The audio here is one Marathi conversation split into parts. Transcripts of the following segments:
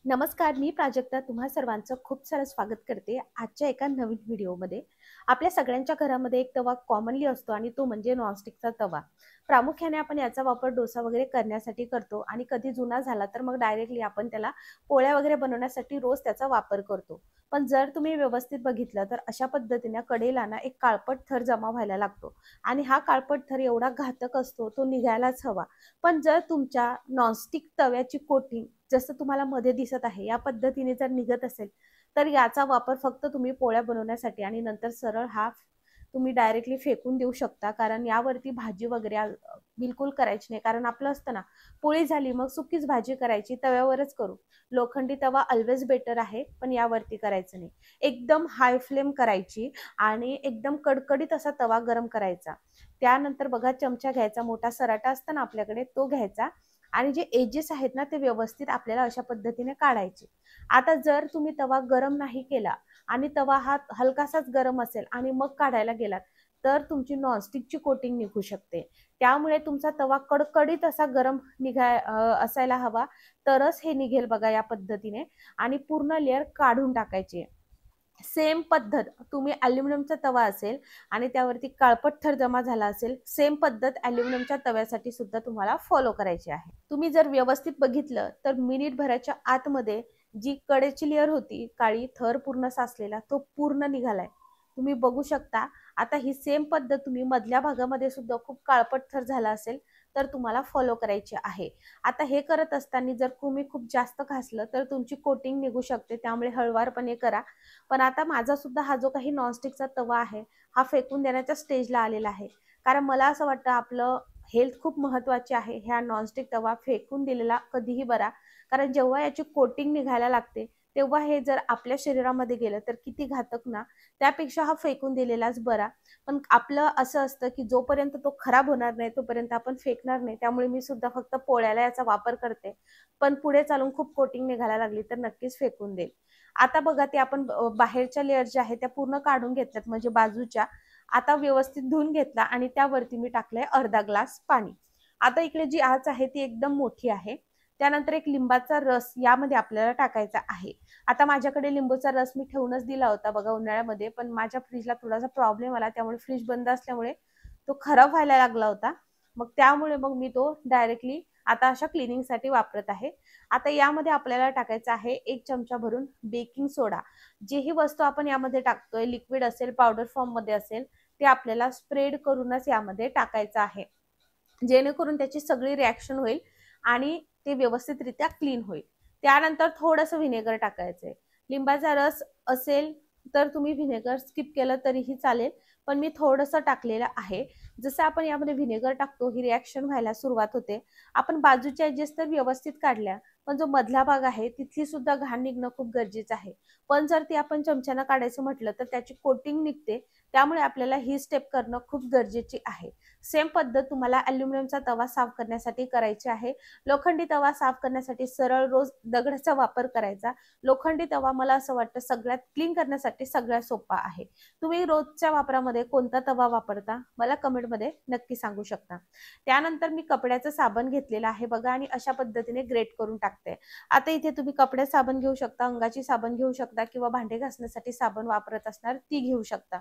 नमस्कार, मी प्राजक्ता तुम्हा सर्वांचं खूप सारं स्वागत करते आजच्या एका नवीन व्हिडिओमध्ये. आपल्या सगळ्यांच्या घरामध्ये एक तवा कॉमनली असतो आणि तो म्हणजे नॉनस्टिकचा तवा. प्रामुख्याने आपण याचा वापर डोसा वगैरे करण्यासाठी करतो आणि कधी जुना झाला तर मग डायरेक्टली आपण त्याला पोळ्या वगैरे बनवण्यासाठी रोज त्याचा वापर करतो. पण जर तुम्ही व्यवस्थित बघितलं तर अशा पद्धतीने कढईला ना एक काळपट थर जमा व्हायला लागतो आणि हा काळपट थर एवढा घातक असतो तो निघायलाच हवा. पण जर तुमच्या नॉनस्टिक तव्याची कोटिंग जसं तुम्हाला मध्ये दिसत आहे या पद्धतीने जर निघत असेल तर याचा वापर फक्त तुम्ही पोळ्या बनवण्यासाठी आणि नंतर सरळ हा तुम्ही डायरेक्टली फेकून देऊ शकता. कारण यावरती भाजी वगैरे बिलकुल करायची नाही. कारण आपलं असतं ना, पोळी झाली मग सुकीच भाजी करायची तव्यावरच करू. लोखंडी तवा ऑलवेज बेटर आहे, पण यावरती करायचं नाही. एकदम हाय फ्लेम करायची आणि एकदम कडकडीत असा तवा गरम करायचा. त्यानंतर बघा चमचा घ्यायचा, मोठा सराटा असतो ना आपल्याकडे तो घ्यायचा आणि जे एजेस आहेत ना ते व्यवस्थित आपल्याला अशा पद्धतीने काढायचे. आता जर तुम्ही तवा गरम नाही केला आणि तवा हा हलकासाच गरम असेल आणि मग काढायला गेलात तर तुमची नॉनस्टिकची कोटिंग निघू शकते. त्यामुळे तुमचा तवा कडकडीत असा गरम असायला हवा, तरच हे निघेल बघा या पद्धतीने. आणि पूर्ण लेअर काढून टाकायची. सेम पद्धत तुम्ही अल्युमिनियमचा तवा असेल आणि त्यावरती काळपट थर जमा झाला असेल, सेम पद्धत अल्युमिनियमच्या तव्यासाठी सुद्धा तुम्हाला फॉलो करायची आहे. तुम्ही जर व्यवस्थित बघितलं तर मिनिटभराच्या आतमध्ये जी कडेची लेअर होती काळी थर पूर्ण साचलेला तो पूर्ण निघालाय. तुम्ही बघू शकता. आता ही सेम पद्धत तुम्ही मधल्या भागामध्ये सुद्धा खूप काळपट थर झाला असेल तर तुम्हाला फॉलो करायची आहे. आता हे करत असताना जर तुम्ही खूप जास्त घासलं तर तुमची कोटिंग निघू शकते, त्यामुळे हळूवारपणे करा. पण आता माझा सुद्धा हा जो काही नॉनस्टिकचा तवा आहे हा फेकून देण्याच्या स्टेजला आलेला आहे. कारण मला असं वाटतं आपलं हेल्थ खूप महत्वाची आहे. ह्या नॉनस्टिक तवा फेकून दिलेला कधीही बरा. कारण जेव्हा याची कोटिंग निघायला लागते तेव्हा हे जर आपल्या शरीरामध्ये गेलं तर किती घातक ना. त्यापेक्षा हा फेकून दिलेलाच बरा. पण आपलं असं असतं की जोपर्यंत तो खराब होणार नाही तोपर्यंत आपण फेकणार नाही. त्यामुळे मी सुद्धा फक्त पोळ्याला याचा वापर करते. पण पुढे चालून खूप कोटिंग निघायला लागली तर नक्कीच फेकून देईल. आता बघा ते आपण बाहेरच्या लेअर ज्या आहेत त्या पूर्ण काढून घेतल्यात म्हणजे बाजूच्या. आता व्यवस्थित धुवून घेतला आणि त्यावरती मी टाकलंय अर्धा ग्लास पाणी. आता इकडे जी आच आहे ती एकदम मोठी आहे. त्यानंतर एक लिंबाचा रस यामध्ये आपल्याला टाकायचा आहे. आता माझ्याकडे लिंबूचा रस मी ठेवूनच दिला होता बघा उन्हाळ्यामध्ये, पण माझ्या फ्रीजला थोडासा प्रॉब्लेम आला त्यामुळे फ्रीज बंद असल्यामुळे तो खराब व्हायला लागला होता. मग त्यामुळे मग मी तो डायरेक्टली आता अशा क्लिनिंगसाठी वापरत आहे. आता यामध्ये आपल्याला टाकायचं आहे 1 चमचा भरून बेकिंग सोडा. जीही वस्तू आपण यामध्ये टाकतोय लिक्विड असेल पावडर फॉर्म मध्ये असेल ते आपल्याला स्प्रेड करूनच यामध्ये टाकायचं आहे. जेणेकरून त्याची सगळी रिॲक्शन होईल आणि ते व्यवस्थितरित्या क्लीन होईल. त्यानंतर थोडंसं व्हिनेगर टाकायचंय. लिंबाचा रस असेल तर तुम्ही व्हिनेगर स्किप केलं तरीही चालेल, पण मी थोडंसं टाकलेलं आहे. जसं आपण यामध्ये व्हिनेगर टाकतो ही रिॲक्शन व्हायला सुरुवात होते. आपण बाजूच्या एजेस तर व्यवस्थित काढल्या, पण जो मधला भाग आहे तिथली सुद्धा घाण निघणं खूप गरजेचं आहे. पण जर ती आपण चमच्यानं काढायचं म्हटलं तर त्याची कोटिंग निघते. त्यामुळे आपल्याला ही स्टेप करणं खूप गरजेची आहे. सेम पद्धत तुम्हाला अल्युमिनियमचा तवा साफ करण्यासाठी करायची आहे. लोखंडी तवा साफ करण्यासाठी सरळ रोज दगडाचा वापर करायचा. लोखंडी तवा मला असं वाटतं सगळ्यात क्लीन करण्यासाठी सगळ्यात सोपा आहे. तुम्ही रोजच्या वापरामध्ये कोणता तवा वापरता मला कमेंटमध्ये नक्की सांगू शकता. त्यानंतर मी कपड्याचं साबण घेतलेलं आहे बघा आणि अशा पद्धतीने ग्रेट करून टाकते. आता इथे तुम्ही कपड्याचं साबण घेऊ शकता, अंगाची साबण घेऊ शकता किंवा भांडे घासण्यासाठी साबण वापरत असणार ती घेऊ शकता.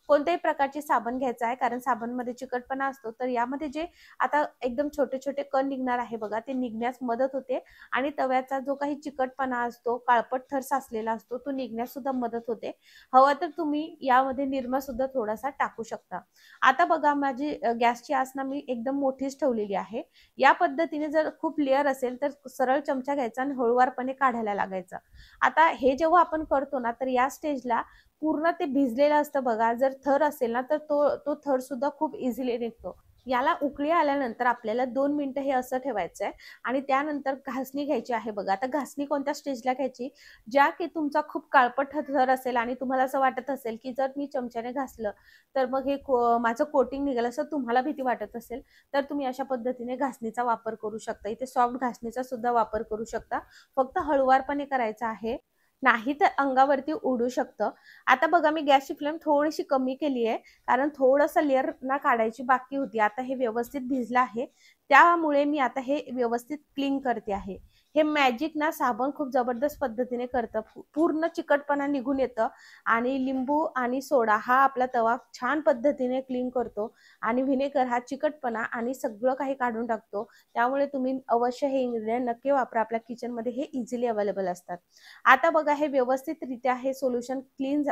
कोणत्याही प्रकारची साबण घ्यायचा आहे कारण साबणमध्ये चिकटपणा असतो. तर यामध्ये जे आता एकदम छोटे छोटे कण निघणार आहे बघा ते निघण्यास मदत होते आणि तव्याचा जो काही चिकटपणा असतो काळपट थर साचलेला असतो तो निघण्यास सुद्धा मदत होते. हवं तर तुम्ही यामध्ये निरमा सुद्धा थोडासा टाकू शकता. आता बघा माझी गॅसची आस ना मी एकदम मोठीच ठेवलेली आहे. या पद्धतीने जर खूप लेअर असेल तर सरळ चमचा घ्यायचा आणि हळूवारपणे काढायला लागायचं. आता हे जेव्हा आपण करतो ना तर या स्टेजला पूर्ण ते भिजलेलं असतं बघा. जर थर असेल ना तर तो तो थर सुद्धा खूप इझिली निघतो. याला उकळी आल्यानंतर आपल्याला 2 मिनिटं हे असं ठेवायचं आहे आणि त्यानंतर घासणी घ्यायची आहे बघा. आता घासणी कोणत्या स्टेजला घ्यायची, ज्या की तुमचा खूप काळपट थर असेल आणि तुम्हाला असं वाटत असेल की जर मी चमच्याने घासलं तर मग हे माझं कोटिंग निघालं असं तुम्हाला भीती वाटत असेल तर तुम्ही अशा पद्धतीने घासणीचा वापर करू शकता. इथे सॉफ्ट घासणीचा सुद्धा वापर करू शकता. फक्त हळूवारपणे करायचा आहे, नाही तर अंगावरती उडू शकतं. आता बघा मी गॅसची फ्लेम थोडीशी कमी केली आहे कारण थोडंसं लेअर ना काढायची बाकी होती. आता हे व्यवस्थित भिजलं आहे त्यामुळे मी आता हे व्यवस्थित क्लीन करते आहे. हे मॅजिक ना साबण खूप जबरदस्त पद्धतीने करतं, पूर्ण चिकटपणा निघून येतं आणि लिंबू आणि सोडा हा आपला तवा छान पद्धतीने क्लीन करतो आणि व्हिनेगर हा चिकटपणा आणि सगळं काही काढून टाकतो। त्यामुळे तुम्ही अवश्य हे इन्ग्रेडियंट नक्की वापरा, आपल्या किचनमध्ये हे इझिली अवेलेबल असतात। आता बघा हे व्यवस्थितरित्या हे सोल्युशन क्लीन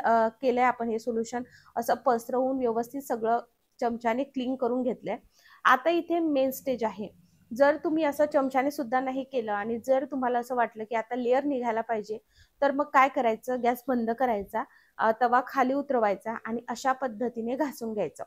केलंय आपण, हे सोल्युशन असं पसरवून व्यवस्थित सगळं चमच्याने क्लीन करून घेतलंय। आता इथे मेन स्टेज आहे। जर तुम्ही असं चमच्याने सुद्धा नाही केलं आणि जर तुम्हाला असं वाटलं की आता लेअर निघायला पाहिजे, तर मग काय करायचं, गॅस बंद करायचा, तवा खाली उतरवायचा आणि अशा पद्धतीने घासून घ्यायचं।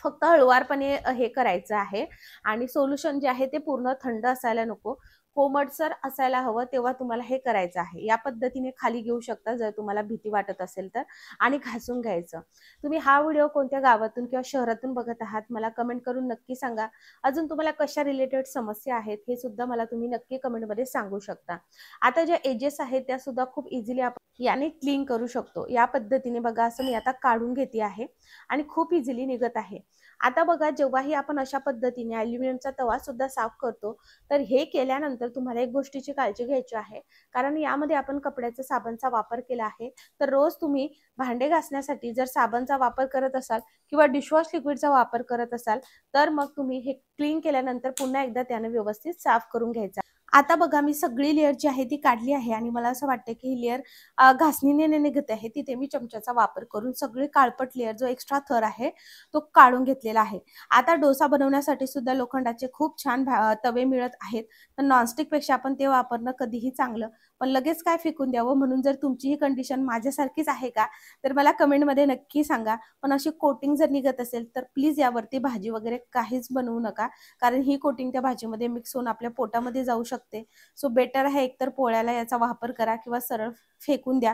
फक्त हळुवारपणे हे करायचं आहे आणि सोल्युशन जे आहे ते पूर्ण थंड असायला नको, कोमटसर असायला हवं, तेव्हा तुम्हाला हे करायचं आहे। या पद्धतीने खाली घेऊ शकता जर तुम्हाला भीती वाटत असेल तर, आणि घासून घ्यायचं। तुम्ही हा व्हिडिओ कोणत्या गावातून किंवा शहरातून बघत आहात मला कमेंट करून नक्की सांगा। अजून तुम्हाला कशा रिलेटेड समस्या आहेत हे सुद्धा मला तुम्ही नक्की कमेंटमध्ये सांगू शकता। आता ज्या एजेस आहेत त्या सुद्धा खूप इझिली आपण याने क्लीन करू शकतो। या पद्धतीने बघा असं मी आता काढून घेते आहे आणि खूप इझिली निघत आहे। आता बघा जेव्हाही आपण अशा पद्धतीने ॲल्युमिनियमचा तवा सुद्धा साफ करतो, तर हे केल्यानंतर तुम्हाला एक गोष्टीची काळजी घ्यायची आहे, कारण यामध्ये आपण कपड्याचा साबणचा वापर केला आहे। तर रोज तुम्ही भांडे घासण्यासाठी जर साबणचा वापर करत असाल किंवा डिशवॉश लिक्विडचा वापर करत असाल, तर मग तुम्ही हे क्लीन केल्यानंतर पुन्हा एकदा त्याने व्यवस्थित साफ करून घ्यायचा। आता बघा मी सगळी लेअर जी आहे ती काढली आहे आणि मला असं वाटतं की ही लेअर घासणीने निघत आहे। तिथे मी चमच्याचा वापर करून सगळी काळपट लेअर जो एक्स्ट्रा थर आहे तो काढून घेतलेला आहे। आता डोसा बनवण्यासाठी सुद्धा लोखंडाचे खूप छान तवे मिळत आहेत, तर नॉनस्टिक पेक्षा आपण ते वापरणं कधीही चांगलं। पण लगेच काय फेकून द्यावं, म्हणून जर तुमची ही कंडिशन माझ्यासारखीच आहे का, तर मला कमेंटमध्ये नक्की सांगा। पण अशी कोटिंग जर निघत असेल तर प्लीज यावरती भाजी वगैरे काहीच बनवू नका, कारण ही कोटिंग त्या भाजीमध्ये मिक्स होऊन आपल्या पोटामध्ये जाऊ शकते। सो बेटर आहे एकतर पोळ्याला याचा वापर करा किंवा सरळ फेकून द्या।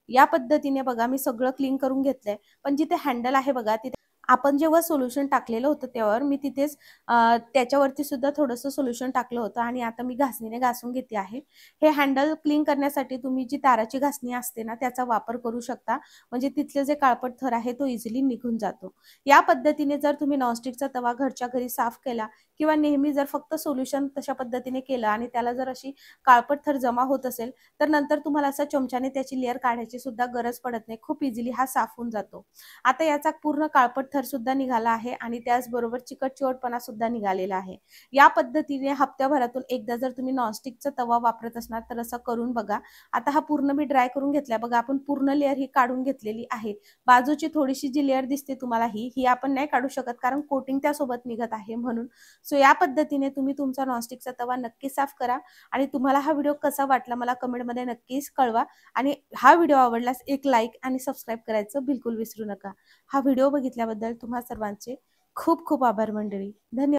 या पद्धतीने बघा मी सगळं क्लीन करून घेतलंय, पण जिथे हँडल आहे बघा तिथे आपण जेव्हा सोल्युशन टाकलेलं होतं त्यावर मी तिथेच त्याच्यावरती सुद्धा थोडंसं सोल्युशन टाकलं होतं आणि आता मी घासणीने घासून घेते आहे। हे हँडल क्लीन करण्यासाठी तुम्ही जी ताराची घासणी असते ना त्याचा वापर करू शकता, म्हणजे तिथले जे काळपट थर आहे तो इझिली निघून जातो। या पद्धतीने जर तुम्ही नॉनस्टिकचा तवा घरच्या घरी साफ केला किंवा नेहमी जर फक्त सोल्युशन तशा पद्धतीने केलं आणि त्याला जर अशी काळपट थर जमा होत असेल, तर नंतर तुम्हाला असं चमच्याने त्याची लेअर काढायची सुद्धा गरज पडत नाही, खूप इझिली हा साफ होऊन जातो। आता याचा पूर्ण काळपट थर सुद्धा निघाला आहे आणि त्याचबरोबर चिकटचिवटपणा सुद्धा निघालेला आहे। या पद्धतीने हप्त्याभरातून एकदा जर तुम्ही नॉनस्टिकचा तवा वापरत असणार तर असं करून बघा। आता हा पूर्ण मी ड्राय करून घेतला बघा, आपण पूर्ण लेअर ही काढून घेतलेली आहे। बाजूची थोडीशी जी लेअर दिसते तुम्हाला ही आपण नाही काढू शकत, कारण कोटिंग त्यासोबत निघत आहे म्हणून। सो या पद्धतीने तुम्ही तुमचा नॉनस्टिकचा तवा नक्की साफ करा आणि तुम्हाला हा व्हिडिओ कसा वाटला मला कमेंटमध्ये नक्कीच कळवा आणि हा व्हिडिओ आवडल्यास एक लाईक आणि सबस्क्राईब करायचं बिलकुल विसरू नका। हा व्हिडिओ बघितल्याबद्दल तुम्हा सर्वांचे खूप खूप आभार मंडळी। धन्यवाद।